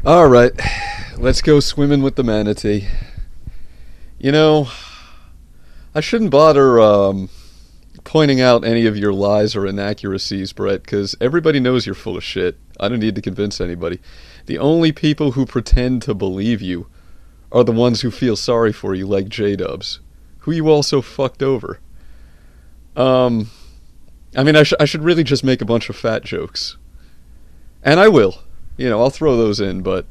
Alright, let's go swimming with the manatee. You know, I shouldn't bother pointing out any of your lies or inaccuracies, Brett, because everybody knows you're full of shit. I don't need to convince anybody. The only people who pretend to believe you are the ones who feel sorry for you, like J-Dubs, who you also fucked over. Um, I should really just make a bunch of fat jokes. And I will. I'll throw those in, but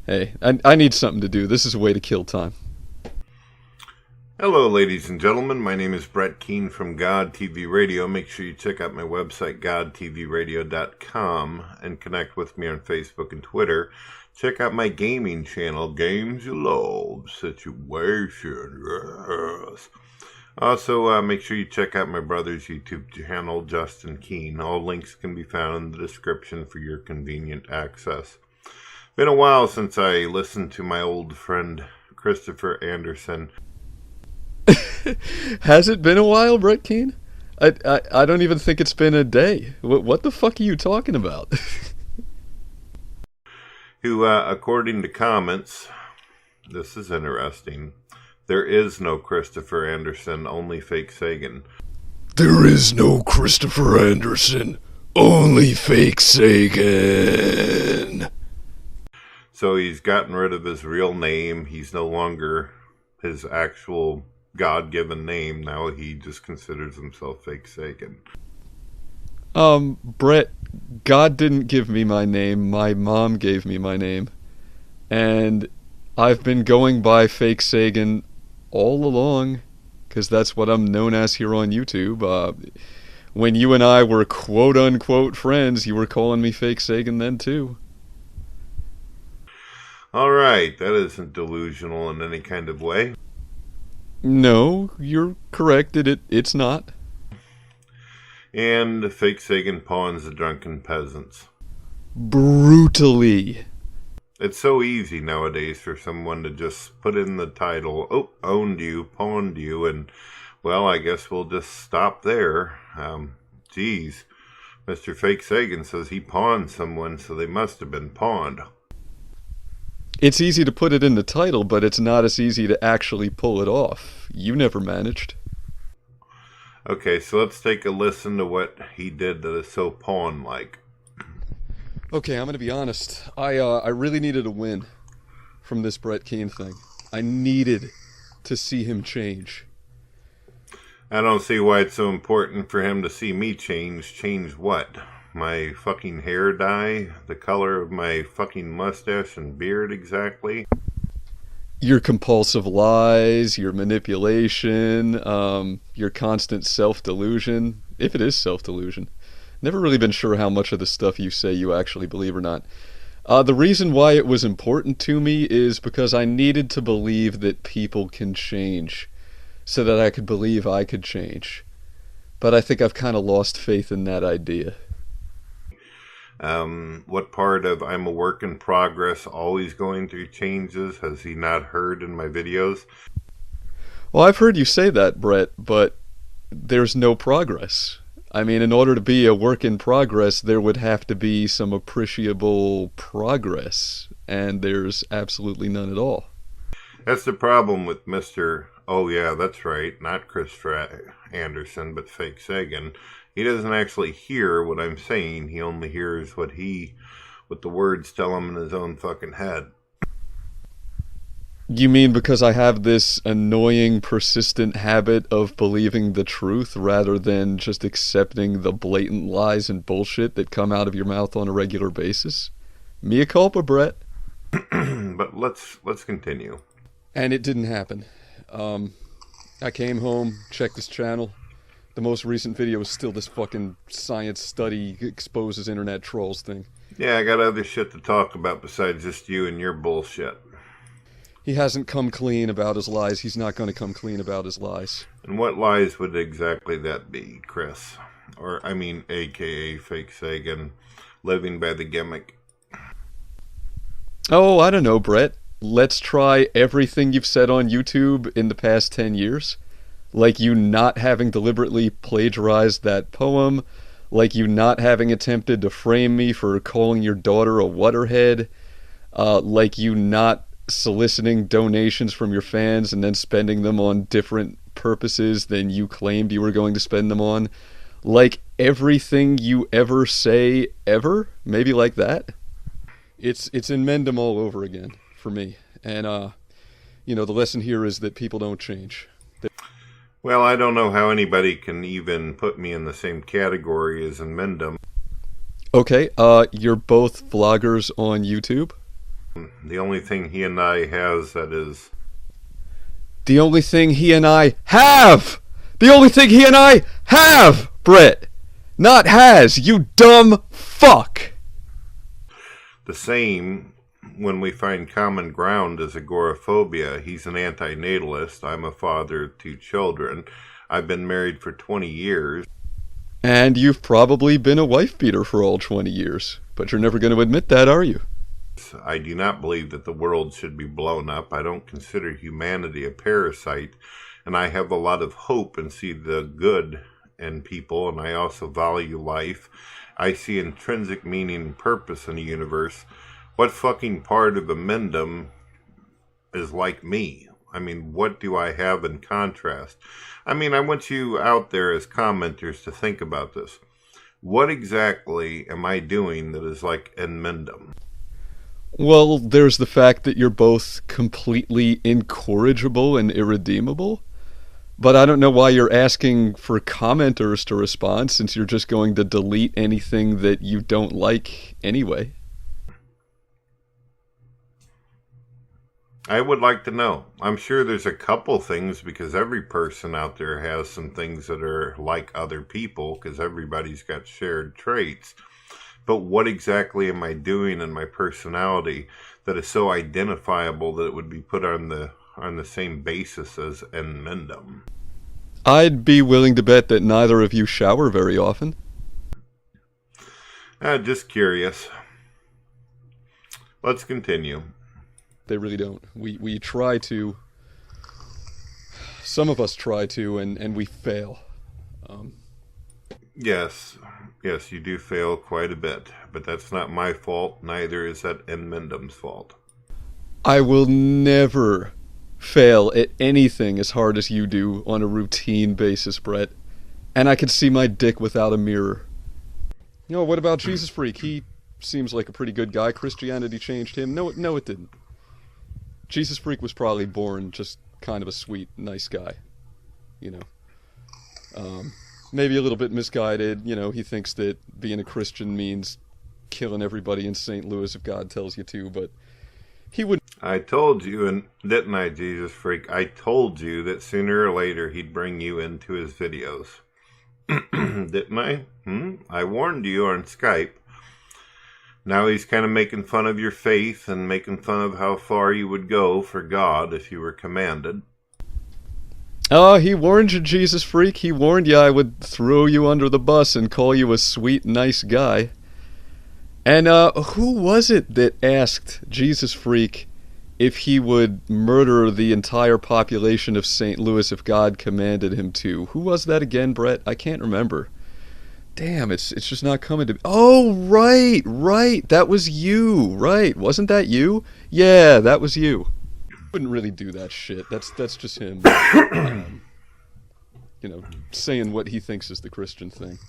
hey, I need something to do. This is a way to kill time. Hello, ladies and gentlemen. My name is Brett Keane from God TV Radio. Make sure you check out my website, godtvradio.com, and connect with me on Facebook and Twitter. Check out my gaming channel, Games You Love Situation. Yes. Also, make sure you check out my brother's YouTube channel, Justin Keane. All links can be found in the description for your convenient access. Been a while since I listened to my old friend Christopher Anderson. Has it been a while, Brett Keane? I don't even think it's been a day. What the fuck are you talking about? Who, according to comments, this is interesting, there is no Christopher Anderson, only Fakesagan. There is no Christopher Anderson, only Fakesagan. So he's gotten rid of his real name. He's no longer his actual God-given name. Now he just considers himself Fakesagan. Brett, God didn't give me my name. My mom gave me my name. And I've been going by Fakesagan all along, because that's what I'm known as here on YouTube. When you and I were quote-unquote friends, you were calling me Fakesagan then too. Alright, that isn't delusional in any kind of way. No, you're correct. It's not. And Fakesagan pawns the drunken peasants. Brutally. It's so easy nowadays for someone to just put in the title, oh, owned you, pawned you, and, well, I guess we'll just stop there. Geez, Mr. Fakesagan says he pawned someone, so they must have been pawned. It's easy to put it in the title, but it's not as easy to actually pull it off. You never managed. Okay, so let's take a listen to what he did that is so pawn-like. Okay, I'm gonna be honest. I really needed a win from this Brett Keane thing. I needed to see him change. I don't see why it's so important for him to see me change. Change what? My fucking hair dye? The color of my fucking mustache and beard exactly? Your compulsive lies, your manipulation, your constant self-delusion, if it is self-delusion. Never really been sure how much of the stuff you say you actually believe or not. The reason why it was important to me is because I needed to believe that people can change, so that I could believe I could change. But I think I've kind of lost faith in that idea. What part of I'm a work in progress, always going through changes, has he not heard in my videos? Well, I've heard you say that, Brett, but there's no progress. I mean, in order to be a work in progress, there would have to be some appreciable progress, and there's absolutely none at all. That's the problem with Mr. Oh yeah, that's right, not Christopher Anderson, but Fakesagan. He doesn't actually hear what I'm saying. He only hears what the words tell him in his own fucking head. You mean because I have this annoying, persistent habit of believing the truth rather than just accepting the blatant lies and bullshit that come out of your mouth on a regular basis? Mea culpa, Brett. But let's continue. And it didn't happen. I came home, checked this channel. The most recent video is still this fucking science study exposes internet trolls thing. Yeah, I got other shit to talk about besides just you and your bullshit. He hasn't come clean about his lies. He's not going to come clean about his lies. And what lies would exactly that be, Chris? Or, I mean, a.k.a. Fakesagan, living by the gimmick. Oh, I don't know, Brett. Let's try everything you've said on YouTube in the past 10 years. Like you not having deliberately plagiarized that poem. Like you not having attempted to frame me for calling your daughter a wutterhead. like you not soliciting donations from your fans and then spending them on different purposes than you claimed you were going to spend them on, like everything you ever say ever, maybe like that. It's in Mendham all over again for me. And the lesson here is that people don't change. Well, I don't know how anybody can even put me in the same category as in Mendham. Okay, you're both vloggers on YouTube. The only thing he and I has that is... The only thing he and I have! The only thing he and I have, Brett! Not has, you dumb fuck! The same when we find common ground as agoraphobia. He's an antinatalist. I'm a father of 2 children. I've been married for 20 years. And you've probably been a wife beater for all 20 years. But you're never going to admit that, are you? I do not believe that the world should be blown up. I don't consider humanity a parasite. And I have a lot of hope and see the good in people. And I also value life. I see intrinsic meaning and purpose in the universe. What fucking part of a Mendham is like me? I mean, what do I have in contrast? I mean, I want you out there as commenters to think about this. What exactly am I doing that is like in Mendham? Well, there's the fact that you're both completely incorrigible and irredeemable. But I don't know why you're asking for commenters to respond, since you're just going to delete anything that you don't like anyway. I would like to know. I'm sure there's a couple things, because every person out there has some things that are like other people, because everybody's got shared traits. But what exactly am I doing in my personality that is so identifiable that it would be put on the same basis as in Mendham? I'd be willing to bet that neither of you shower very often. Just curious. Let's continue. They really don't. We try to. Some of us try to, and we fail. Yes, you do fail quite a bit. But that's not my fault. Neither is that in Mendham's fault. I will never fail at anything as hard as you do on a routine basis, Brett. And I could see my dick without a mirror. What about Jesus Freak? He seems like a pretty good guy. Christianity changed him. No, it didn't. Jesus Freak was probably born just kind of a sweet, nice guy. Maybe a little bit misguided. He thinks that being a Christian means killing everybody in St. Louis if God tells you to, but he would. I told you, and didn't I, Jesus Freak? I told you that sooner or later he'd bring you into his videos. Didn't I? I warned you on Skype. Now he's kind of making fun of your faith and making fun of how far you would go for God if you were commanded. Oh, he warned you, Jesus Freak. He warned you I would throw you under the bus and call you a sweet, nice guy. And who was it that asked Jesus Freak if he would murder the entire population of St. Louis if God commanded him to? Who was that again, Brett? I can't remember. Damn, it's just not coming to me. Oh, right. That was you, right? Wasn't that you? Yeah, that was you. Wouldn't really do that shit. That's just him. Saying what he thinks is the Christian thing.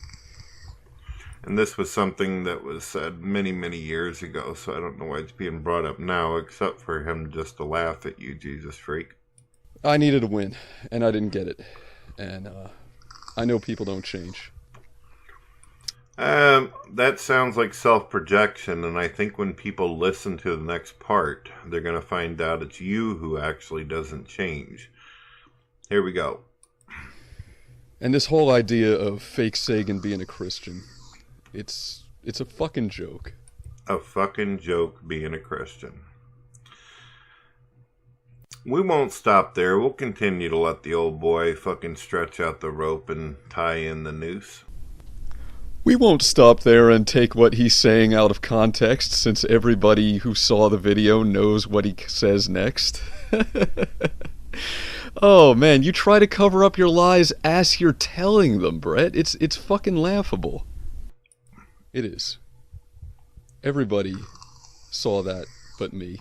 And this was something that was said many, many years ago, so I don't know why it's being brought up now, except for him just to laugh at you, Jesus Freak. I needed a win, and I didn't get it. And I know people don't change. That sounds like self-projection, and I think when people listen to the next part, they're going to find out it's you who actually doesn't change. Here we go. And this whole idea of Fakesagan being a Christian, it's a fucking joke. A fucking joke being a Christian. We won't stop there. We'll continue to let the old boy fucking stretch out the rope and tie in the noose. We won't stop there and take what he's saying out of context, since everybody who saw the video knows what he says next. Oh man, you try to cover up your lies as you're telling them, Brett. It's fucking laughable. It is. Everybody saw that but me.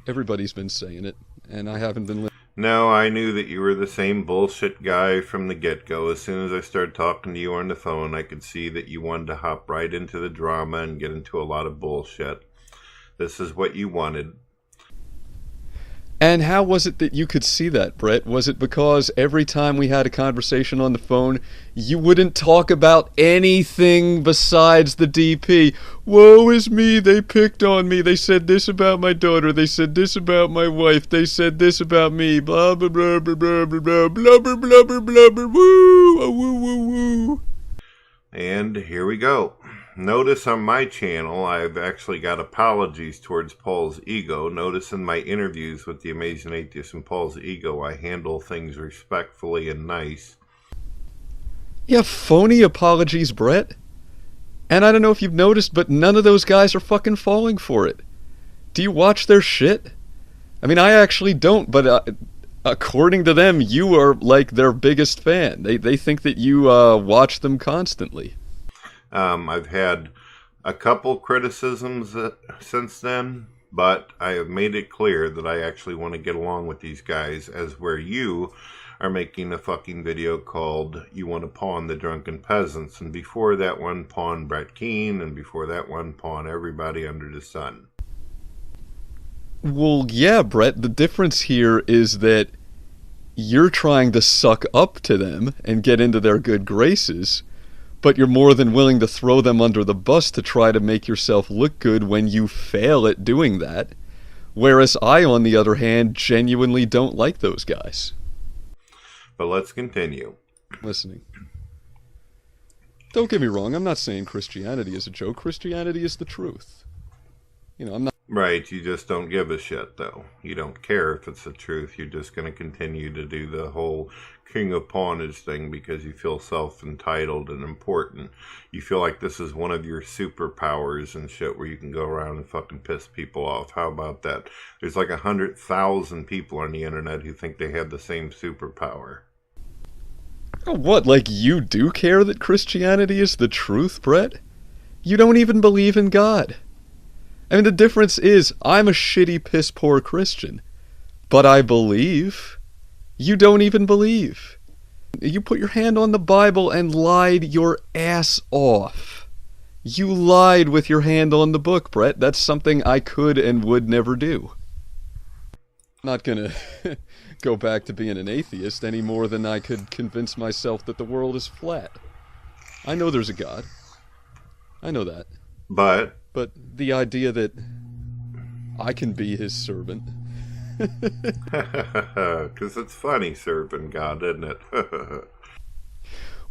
Everybody's been saying it, and I haven't been listening. No, I knew that you were the same bullshit guy from the get-go. As soon as I started talking to you on the phone, I could see that you wanted to hop right into the drama and get into a lot of bullshit. This is what you wanted. And how was it that you could see that, Brett? Was it because every time we had a conversation on the phone, you wouldn't talk about anything besides the DP? Woe is me, they picked on me, they said this about my daughter, they said this about my wife, they said this about me, blah blah blah blah blah blah blah blah blah blah blah blah blah woo woo woo woo. And here we go. Notice on my channel, I've actually got apologies towards Paul's ego. Notice in my interviews with the Amazing Atheist and Paul's ego, I handle things respectfully and nice. Yeah, phony apologies, Brett. And I don't know if you've noticed, but none of those guys are fucking falling for it. Do you watch their shit? I mean, I actually don't, but according to them, you are like their biggest fan. They think that you watch them constantly. I've had a couple criticisms since then, but I have made it clear that I actually want to get along with these guys, as where you are making a fucking video called You Want to Pawn the Drunken Peasants, and before that one, pawn Brett Keane, and before that one, pawn everybody under the sun. Well, yeah, Brett, the difference here is that you're trying to suck up to them and get into their good graces, but you're more than willing to throw them under the bus to try to make yourself look good when you fail at doing that. Whereas I, on the other hand, genuinely don't like those guys. But let's continue. Listening. Don't get me wrong, I'm not saying Christianity is a joke. Christianity is the truth. You know, I'm not... Right, you just don't give a shit, though. You don't care if it's the truth. You're just going to continue to do the whole king of pawnage thing because you feel self-entitled and important. You feel like this is one of your superpowers and shit where you can go around and fucking piss people off. How about that? There's like 100,000 people on the internet who think they have the same superpower. Oh, what, like you do care that Christianity is the truth, Brett? You don't even believe in God. I mean, the difference is, I'm a shitty, piss-poor Christian. But I believe. You don't even believe. You put your hand on the Bible and lied your ass off. You lied with your hand on the book, Brett. That's something I could and would never do. I'm not gonna go back to being an atheist any more than I could convince myself that the world is flat. I know there's a God. I know that. But the idea that I can be his servant. Because it's funny serving God, isn't it?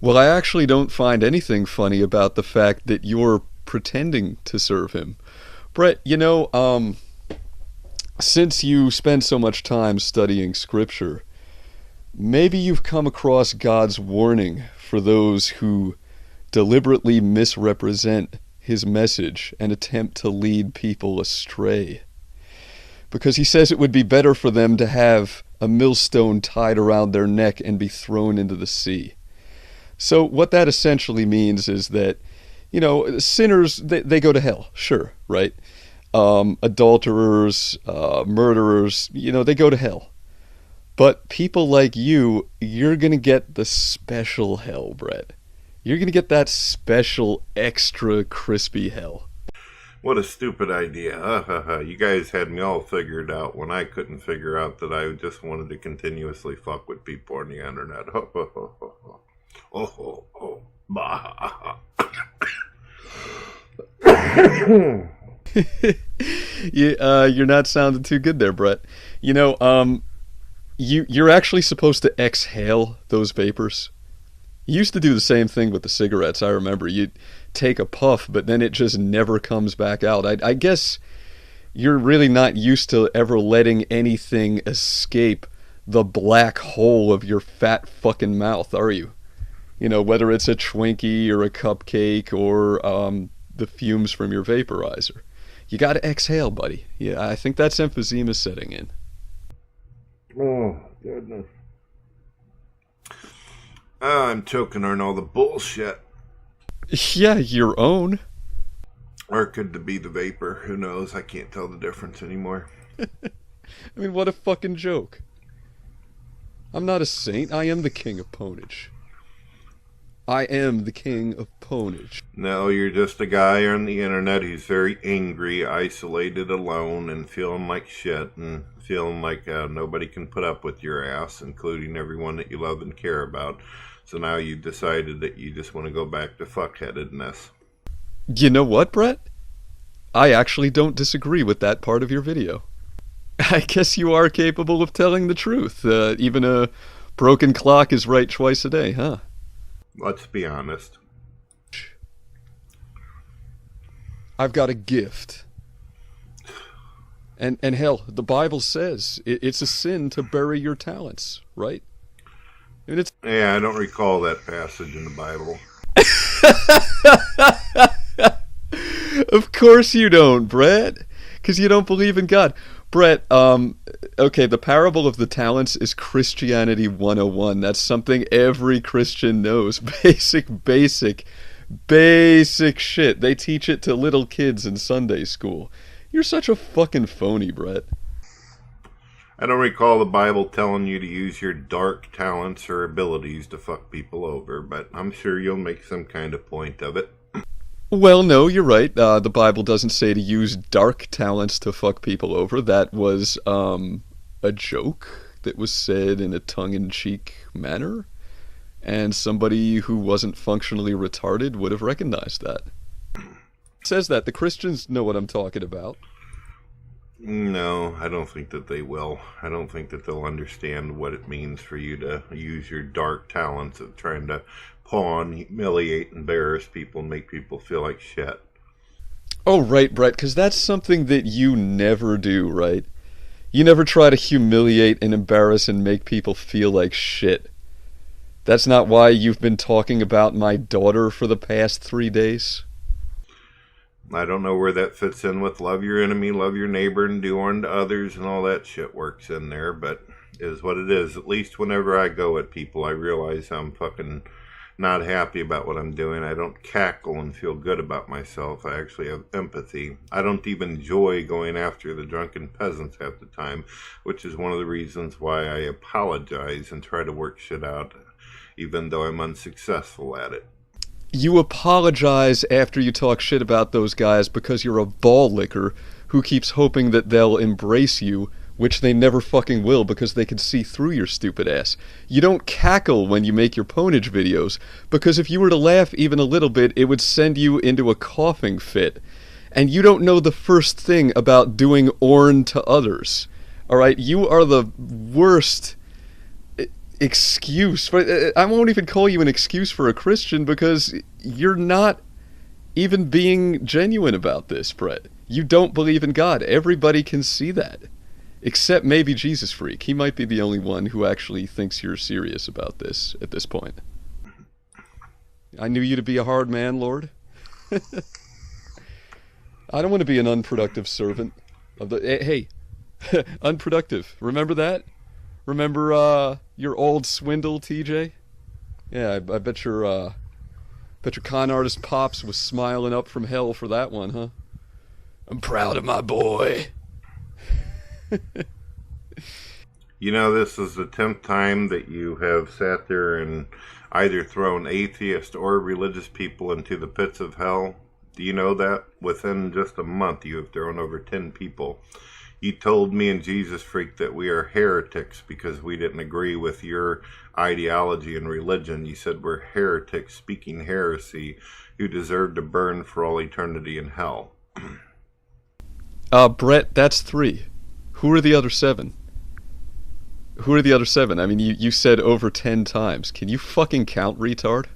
Well, I actually don't find anything funny about the fact that you're pretending to serve him. Brett, you know, since you spend so much time studying scripture, maybe you've come across God's warning for those who deliberately misrepresent his message and attempt to lead people astray. Because he says it would be better for them to have a millstone tied around their neck and be thrown into the sea. So what that essentially means is that, you know, sinners, they go to hell, sure, right? Adulterers, murderers, you know, they go to hell. But people like you, you're going to get the special hell, Brett. You're going to get that special, extra crispy hell. What a stupid idea. You guys had me all figured out when I couldn't figure out that I just wanted to continuously fuck with people on the internet. You're not sounding too good there, Brett. You know, you're actually supposed to exhale those vapors. You used to do the same thing with the cigarettes, I remember. You'd take a puff, but then it just never comes back out. I guess you're really not used to ever letting anything escape the black hole of your fat fucking mouth, are you? You know, whether it's a Twinkie or a cupcake or the fumes from your vaporizer. You gotta exhale, buddy. Yeah, I think that's emphysema setting in. Oh, goodness. I'm choking on all the bullshit. Yeah, your own. Or could it be the vapor? Who knows? I can't tell the difference anymore. I mean, what a fucking joke. I'm not a saint. I am the king of ponage. I am the king of ponage. No, you're just a guy on the internet who's very angry, isolated, alone, and feeling like shit, and feeling like nobody can put up with your ass, including everyone that you love and care about. So now you've decided that you just want to go back to fuckheadedness. You know what, Brett? I actually don't disagree with that part of your video. I guess you are capable of telling the truth. Even a broken clock is right twice a day, huh? Let's be honest. I've got a gift. And hell, the Bible says it's a sin to bury your talents, right? I mean, Yeah, I don't recall that passage in the Bible. Of course you don't, Brett. Because you don't believe in God. Brett, okay, the parable of the talents is Christianity 101. That's something every Christian knows. Basic shit. They teach it to little kids in Sunday school. You're such a fucking phony, Brett. I don't recall the Bible telling you to use your dark talents or abilities to fuck people over, but I'm sure you'll make some kind of point of it. Well, no, you're right. The Bible doesn't say to use dark talents to fuck people over. That was a joke that was said in a tongue-in-cheek manner, and somebody who wasn't functionally retarded would have recognized that. It says that. The Christians know what I'm talking about. No, I don't think that they will. I don't think that they'll understand what it means for you to use your dark talents of trying to pawn, humiliate, embarrass people, and make people feel like shit. Oh, right, Brett, because that's something that you never do, right? You never try to humiliate and embarrass and make people feel like shit. That's not why you've been talking about my daughter for the past 3 days? I don't know where that fits in with love your enemy, love your neighbor, and do unto others, and all that shit works in there, but it is what it is. At least whenever I go at people, I realize I'm fucking not happy about what I'm doing. I don't cackle and feel good about myself. I actually have empathy. I don't even enjoy going after the drunken peasants half the time, which is one of the reasons why I apologize and try to work shit out, even though I'm unsuccessful at it. You apologize after you talk shit about those guys because you're a ball licker who keeps hoping that they'll embrace you, which they never fucking will because they can see through your stupid ass. You don't cackle when you make your ponage videos because if you were to laugh even a little bit, it would send you into a coughing fit. And you don't know the first thing about doing orn to others. Alright, you are the worst excuse. I won't even call you an excuse for a Christian because you're not even being genuine about this, Brett. You don't believe in God. Everybody can see that. Except maybe Jesus Freak. He might be the only one who actually thinks you're serious about this at this point. I knew you to be a hard man, Lord. I don't want to be an unproductive servant of the... Hey, unproductive. Remember that? Remember your old swindle, TJ? Yeah, I bet your con artist Pops was smiling up from hell for that one, huh? I'm proud of my boy. You know, this is the 10th time that you have sat there and either thrown atheist or religious people into the pits of hell. Do you know that? Within just a month, you have thrown over 10 people. You told me and Jesus Freak that we are heretics because we didn't agree with your ideology and religion. You said we're heretics speaking heresy who deserve to burn for all eternity in hell. Brett, that's 3. Who are the other 7? Who are the other 7? I mean, you said over 10 times. Can you fucking count, retard?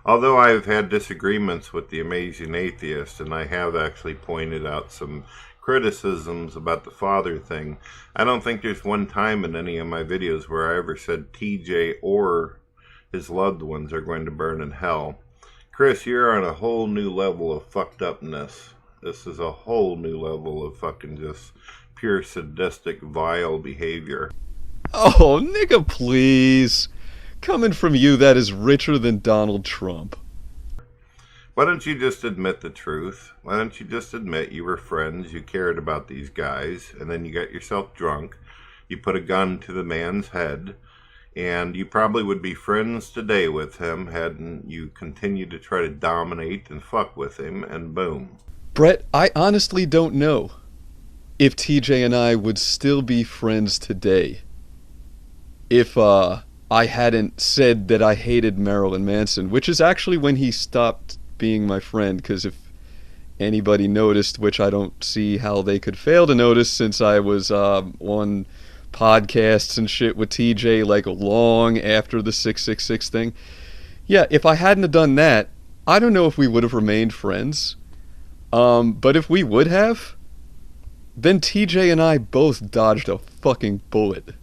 Although I've had disagreements with the Amazing Atheist, and I have actually pointed out some criticisms about the father thing, I don't think there's one time in any of my videos where I ever said TJ or his loved ones are going to burn in hell. Chris, you're on a whole new level of fucked upness. This is a whole new level of fucking just pure sadistic, vile behavior. Oh, nigga, please. Coming from you, that is richer than Donald Trump. Why don't you just admit the truth? Why don't you just admit you were friends, you cared about these guys, and then you got yourself drunk, you put a gun to the man's head, and you probably would be friends today with him hadn't you continued to try to dominate and fuck with him, and boom. Brett, I honestly don't know if TJ and I would still be friends today if I hadn't said that I hated Marilyn Manson, which is actually when he stopped being my friend, because if anybody noticed, which I don't see how they could fail to notice since I was on podcasts and shit with TJ like long after the 666 thing. Yeah, if I hadn't have done that, I don't know if we would have remained friends. But if we would have, then TJ and I both dodged a fucking bullet.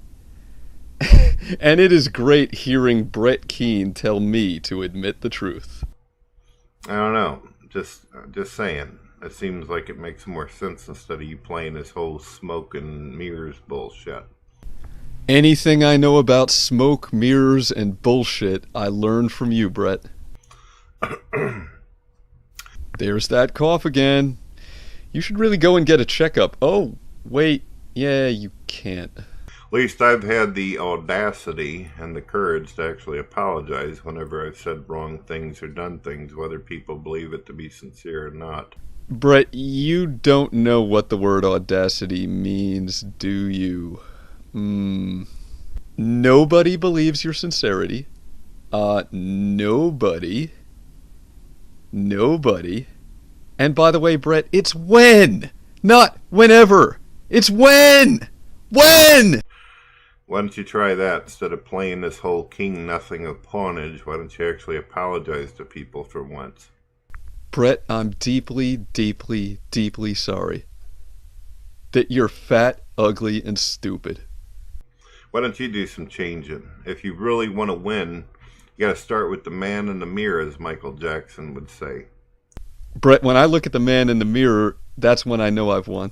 And it is great hearing Brett Keane tell me to admit the truth. I don't know. Just saying. It seems like it makes more sense instead of you playing this whole smoke and mirrors bullshit. Anything I know about smoke, mirrors, and bullshit, I learned from you, Brett. There's that cough again. You should really go and get a checkup. Oh, wait. Yeah, you can't. At least I've had the audacity and the courage to actually apologize whenever I've said wrong things or done things, whether people believe it to be sincere or not. Brett, you don't know what the word audacity means, do you? Nobody believes your sincerity. Nobody. And by the way, Brett, it's when, not whenever. It's when! When! Why don't you try that instead of playing this whole king nothing of pawnage? Why don't you actually apologize to people for once? Brett, I'm deeply, deeply, deeply sorry that you're fat, ugly, and stupid. Why don't you do some changing? If you really want to win, you gotta start with the man in the mirror, as Michael Jackson would say. Brett, when I look at the man in the mirror, that's when I know I've won.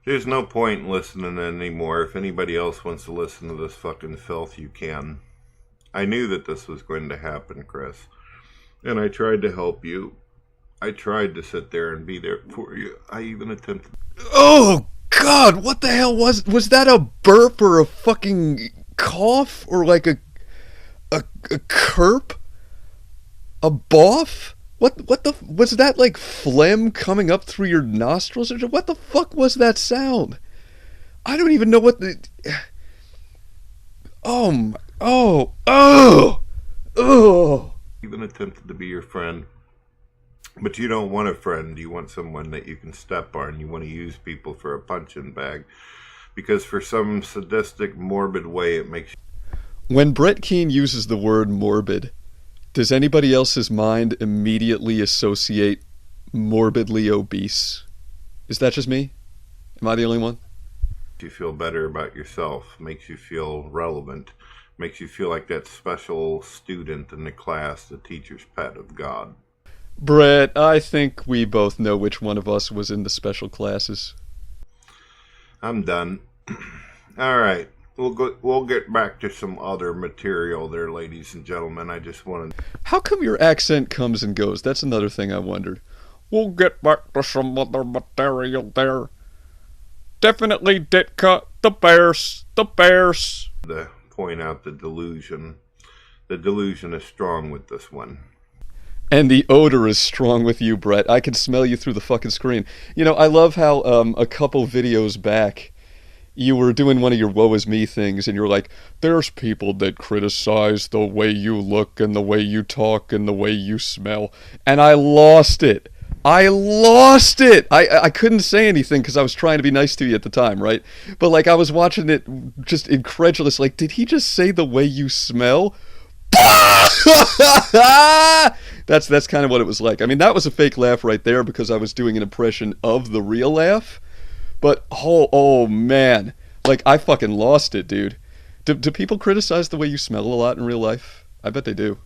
There's no point in listening anymore. If anybody else wants to listen to this fucking filth, you can. I knew that this was going to happen, Chris. And I tried to help you. I tried to sit there and be there for you. I even attempted... Oh, God, what the hell was that a burp or a fucking cough? Or like a kerp? A boff? What the, was that like phlegm coming up through your nostrils? What the fuck was that sound? I don't even know what the... Oh. Even attempted to be your friend. But you don't want a friend. You want someone that you can step on. You want to use people for a punching bag. Because for some sadistic, morbid way, it makes you... When Brett Keane uses the word morbid, does anybody else's mind immediately associate morbidly obese? Is that just me? Am I the only one? You feel better about yourself, makes you feel relevant, makes you feel like that special student in the class, the teacher's pet of God. Brett, I think we both know which one of us was in the special classes. I'm done. All right. We'll get back to some other material there, ladies and gentlemen. I just wanted... How come your accent comes and goes? That's another thing I wondered. We'll get back to some other material there. Definitely Ditka, the Bears. To point out the delusion. The delusion is strong with this one. And the odor is strong with you, Brett. I can smell you through the fucking screen. You know, I love how a couple videos back, you were doing one of your woe is me things, and you were like, there's people that criticize the way you look and the way you talk and the way you smell. And I lost it. I couldn't say anything because I was trying to be nice to you at the time, right? But like I was watching it just incredulous, like, did he just say the way you smell? That's kind of what it was like. I mean, that was a fake laugh right there because I was doing an impression of the real laugh. But, oh man, like, I fucking lost it, dude. Do people criticize the way you smell a lot in real life? I bet they do.